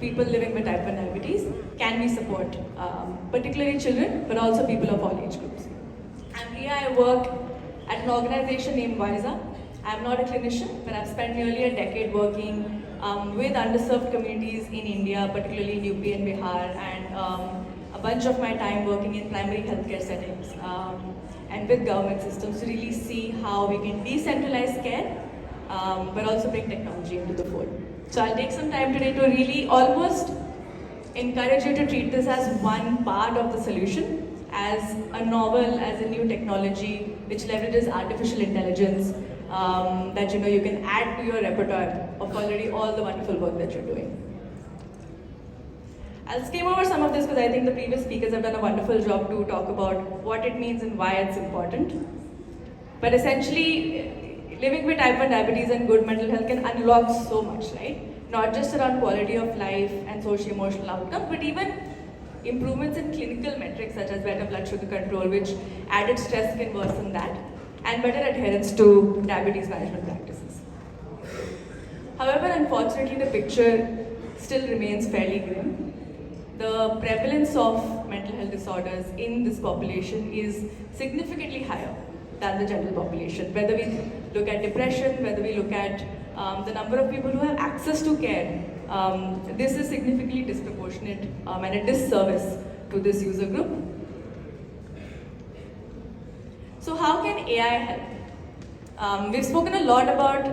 people living with type 1 diabetes can we support, particularly children, but also people of all age groups. I'm Rhea. I work at an organization named Wysa. I'm not a clinician, but I've spent nearly a decade working with underserved communities in India, particularly in UP and Bihar, and a bunch of my time working in primary healthcare settings and with government systems to really see how we can decentralize care, but also bring technology into the fold. So I'll take some time today to really almost encourage you to treat this as one part of the solution, as a novel, as a new technology which leverages artificial intelligence that you can add to your repertoire of already all the wonderful work that you're doing. I'll skim over some of this because I think the previous speakers have done a wonderful job to talk about what it means and why it's important. But essentially, living with type 1 diabetes and good mental health can unlock so much, right? Not just around quality of life and socio-emotional outcomes, but even improvements in clinical metrics such as better blood sugar control, which added stress can worsen that, and better adherence to diabetes management practices. However, unfortunately, the picture still remains fairly grim. The prevalence of mental health disorders in this population is significantly higher than the general population. Whether we look at depression, whether we look at the number of people who have access to care, this is significantly disproportionate and a disservice to this user group. So how can AI help? We've spoken a lot about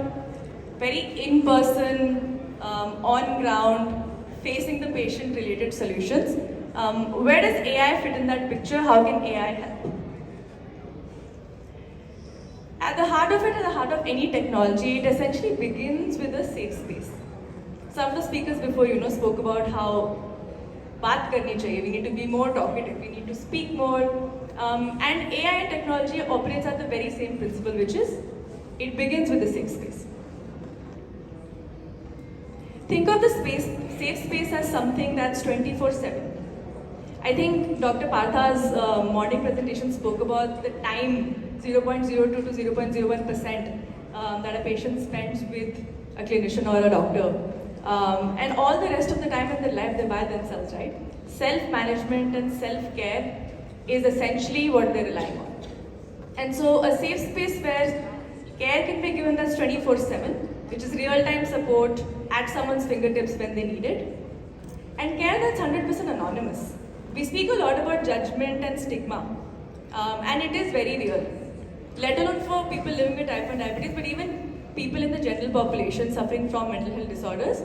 very in-person, on-ground, facing the patient-related solutions. Where does AI fit in that picture? How can AI help? At the heart of any technology, it essentially begins with a safe space. Some of the speakers before spoke about how baat karni chahiye. We need to be more talkative, we need to speak more. And AI and technology operates at the very same principle, which is it begins with a safe space. Think of the safe space as something that's 24/7. I think Dr. Partha's morning presentation spoke about the time 0.02 to 0.01% that a patient spends with a clinician or a doctor. And all the rest of the time in their life, they're by themselves, right? Self-management and self-care is essentially what they're relying on. And so a safe space where care can be given that's 24/7, which is real-time support at someone's fingertips when they need it, and care that's 100% anonymous. We speak a lot about judgment and stigma, and it is very real, let alone for people living with type 1 diabetes, but even people in the general population suffering from mental health disorders.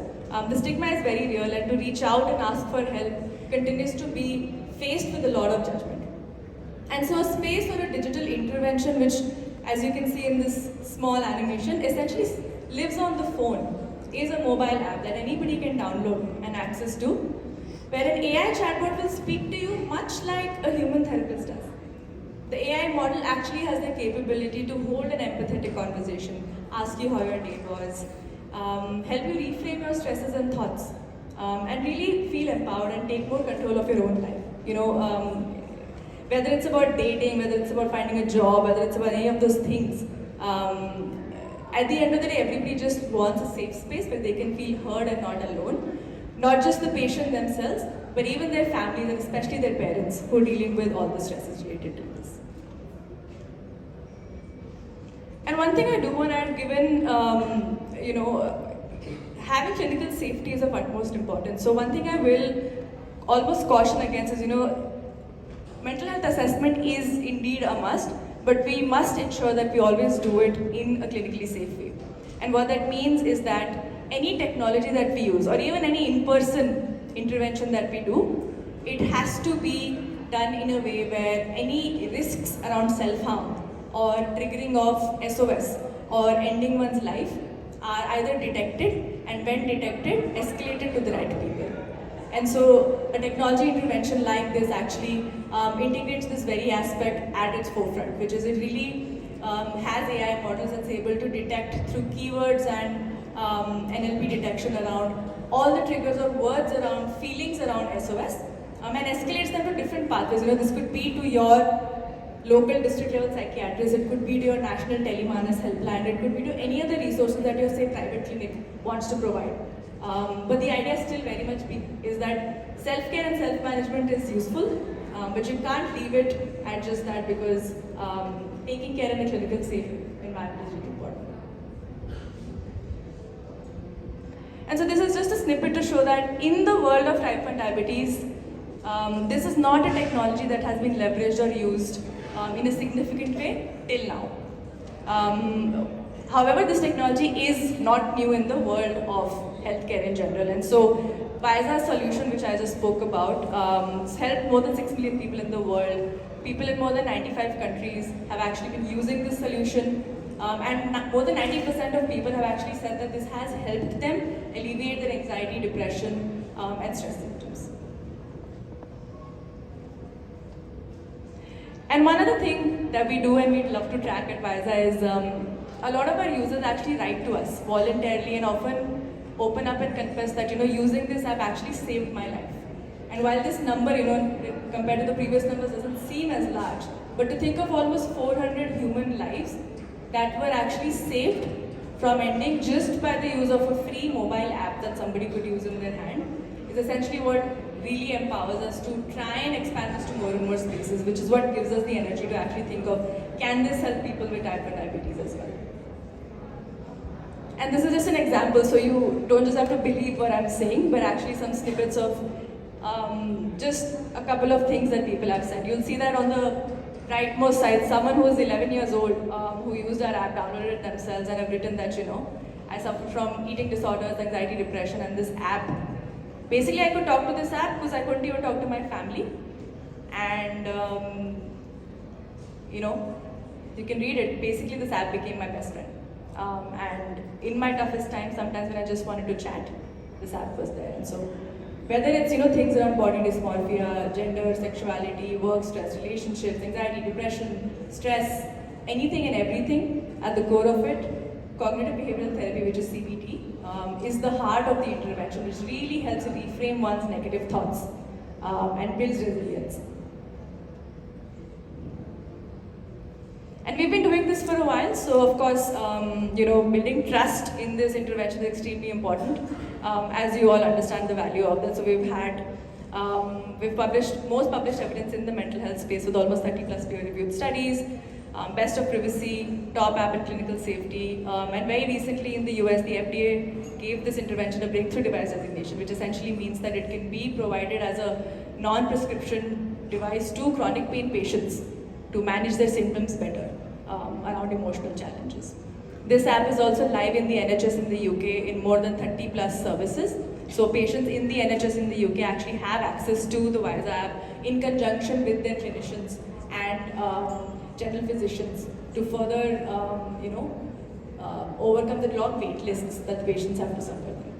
The stigma is very real, and to reach out and ask for help continues to be faced with a lot of judgment. And so a space for a digital intervention, which, as you can see in this small animation, essentially lives on the phone, is a mobile app that anybody can download and access to, where an AI chatbot will speak to you much like a human therapist does. The AI model actually has the capability to hold an empathetic conversation, ask you how your day was, help you reframe your stresses and thoughts, and really feel empowered and take more control of your own life. Whether it's about dating, whether it's about finding a job, whether it's about any of those things, at the end of the day, everybody just wants a safe space where they can feel heard and not alone. Not just the patient themselves, but even their families and especially their parents who are dealing with all the stresses related to this. And one thing I do want to add, given, having clinical safety is of utmost importance. So one thing I will almost caution against is, mental health assessment is indeed a must, but we must ensure that we always do it in a clinically safe way. And what that means is that any technology that we use, or even any in-person intervention that we do, it has to be done in a way where any risks around self-harm or triggering of SOS or ending one's life are either detected, and when detected, escalated to the right people. And so a technology intervention like this actually integrates this very aspect at its forefront, which is it really has AI models that's able to detect through keywords and NLP detection around all the triggers or words around feelings around SOS and escalates them to different pathways. This could be to your local district level psychiatrist, it could be to your national telemanas helpline, it could be to any other resources that your, say, private clinic wants to provide. But the idea still very much is that self-care and self-management is useful, but you can't leave it at just that, because taking care in a clinical safe environment is really important. And so this is just a snippet to show that in the world of type 1 diabetes, this is not a technology that has been leveraged or used in a significant way till now. However, this technology is not new in the world of healthcare in general, and so Wysa's solution, which I just spoke about, has helped more than 6 million people in the world. People in more than 95 countries have actually been using this solution, and more than 90% of people have actually said that this has helped them alleviate their anxiety, depression, and stress symptoms. And one other thing that we do and we'd love to track at Wysa is a lot of our users actually write to us voluntarily and often open up and confess that, using this app actually saved my life. And while this number, compared to the previous numbers doesn't seem as large, but to think of almost 400 human lives that were actually saved from ending just by the use of a free mobile app that somebody could use in their hand is essentially what really empowers us to try and expand this to more and more spaces, which is what gives us the energy to actually think of, can this help people with type 1 diabetes as well? And this is just an example, so you don't just have to believe what I'm saying, but actually some snippets of just a couple of things that people have said. You'll see that on the rightmost side, someone who is 11 years old who used our app, downloaded it themselves, and have written that, I suffer from eating disorders, anxiety, depression, and this app. Basically, I could talk to this app because I couldn't even talk to my family. And, you can read it. Basically, this app became my best friend. And in my toughest times, sometimes when I just wanted to chat, this app was there. And so, whether it's, things around body dysmorphia, gender, sexuality, work stress, relationships, anxiety, depression, stress, anything and everything, at the core of it, cognitive behavioral therapy, which is CBT, is the heart of the intervention, which really helps reframe one's negative thoughts and builds resilience. And we've been doing this for a while, so of course, building trust in this intervention is extremely important, as you all understand the value of that. So we've published most published evidence in the mental health space with almost 30 plus peer-reviewed studies, best of privacy, top app in clinical safety, and very recently in the US, the FDA gave this intervention a breakthrough device designation, which essentially means that it can be provided as a non-prescription device to chronic pain patients to manage their symptoms better around emotional challenges. This app is also live in the NHS in the UK in more than 30 plus services. So patients in the NHS in the UK actually have access to the Wysa app in conjunction with their clinicians and general physicians to further, overcome the long wait lists that the patients have to suffer through.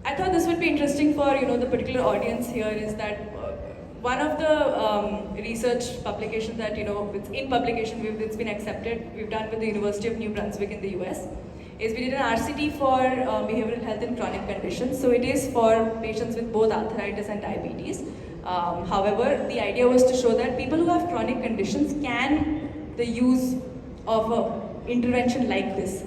I thought this would be interesting for the particular audience here is that one of the research publications that it's in publication, it's been accepted. We've done with the University of New Brunswick in the US. Is we did an RCT for behavioral health and chronic conditions. So it is for patients with both arthritis and diabetes. However, the idea was to show that people who have chronic conditions can the use of an intervention like this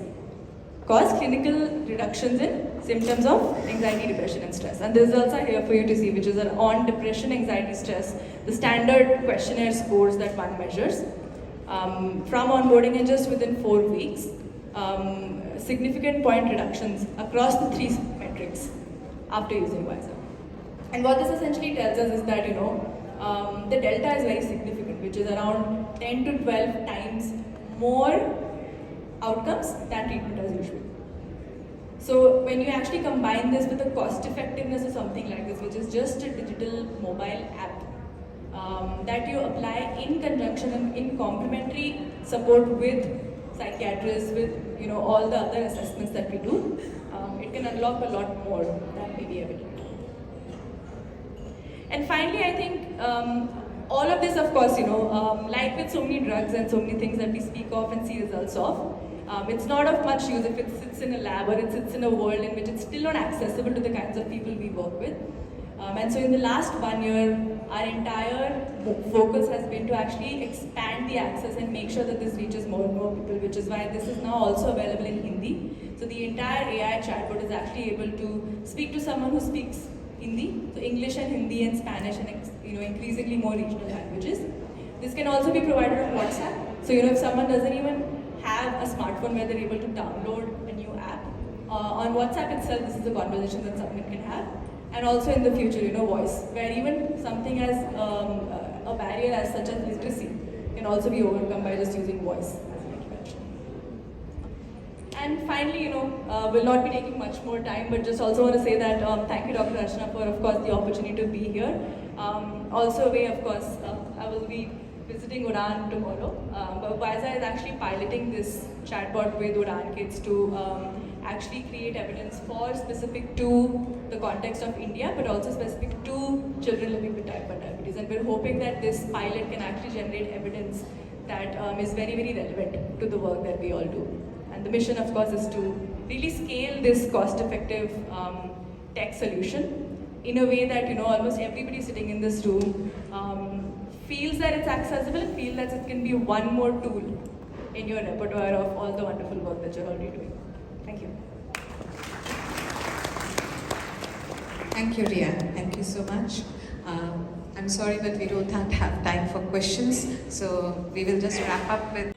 cause clinical reductions in symptoms of anxiety, depression, and stress. And the results are here for you to see, which is on depression, anxiety, stress, the standard questionnaire scores that one measures. From onboarding and just within 4 weeks, significant point reductions across the 3 metrics after using Wysa. And what this essentially tells us is that, the delta is very significant, which is around 10 to 12 times more outcomes than treatment as usual. So when you actually combine this with the cost effectiveness of something like this, which is just a digital mobile app that you apply in conjunction and in complementary support with psychiatrists, with all the other assessments that we do, it can unlock a lot more than may be evident. And finally, I think all of this, of course, like with so many drugs and so many things that we speak of and see results of, it's not of much use if it sits in a lab or it sits in a world in which it's still not accessible to the kinds of people we work with. And so in the last 1 year, our entire focus has been to actually expand the access and make sure that this reaches more and more people, which is why this is now also available in Hindi. So the entire AI chatbot is actually able to speak to someone who speaks Hindi, so English and Hindi and Spanish and increasingly more regional languages. This can also be provided on WhatsApp. So if someone doesn't even have a smartphone where they're able to download a new app, on WhatsApp itself, this is a conversation that someone can have. And also in the future, voice, where even something as a barrier as such as literacy can also be overcome by just using voice, as I mentioned. And finally, will not be taking much more time, but just also want to say that thank you, Dr. Archana, for, of course, the opportunity to be here. Also, of course, I will be visiting Udan tomorrow. But Wysa is actually piloting this chatbot with Udan kids to actually create evidence for specific to the context of India, but also specific to children living with type 1 diabetes. And we're hoping that this pilot can actually generate evidence that is very, very relevant to the work that we all do. And the mission, of course, is to really scale this cost-effective tech solution in a way that almost everybody sitting in this room feels that it's accessible and feels that it can be one more tool in your repertoire of all the wonderful work that you're already doing. Thank you. Thank you, Rhea. Thank you so much. I'm sorry, but we don't have time for questions, so we will just wrap up with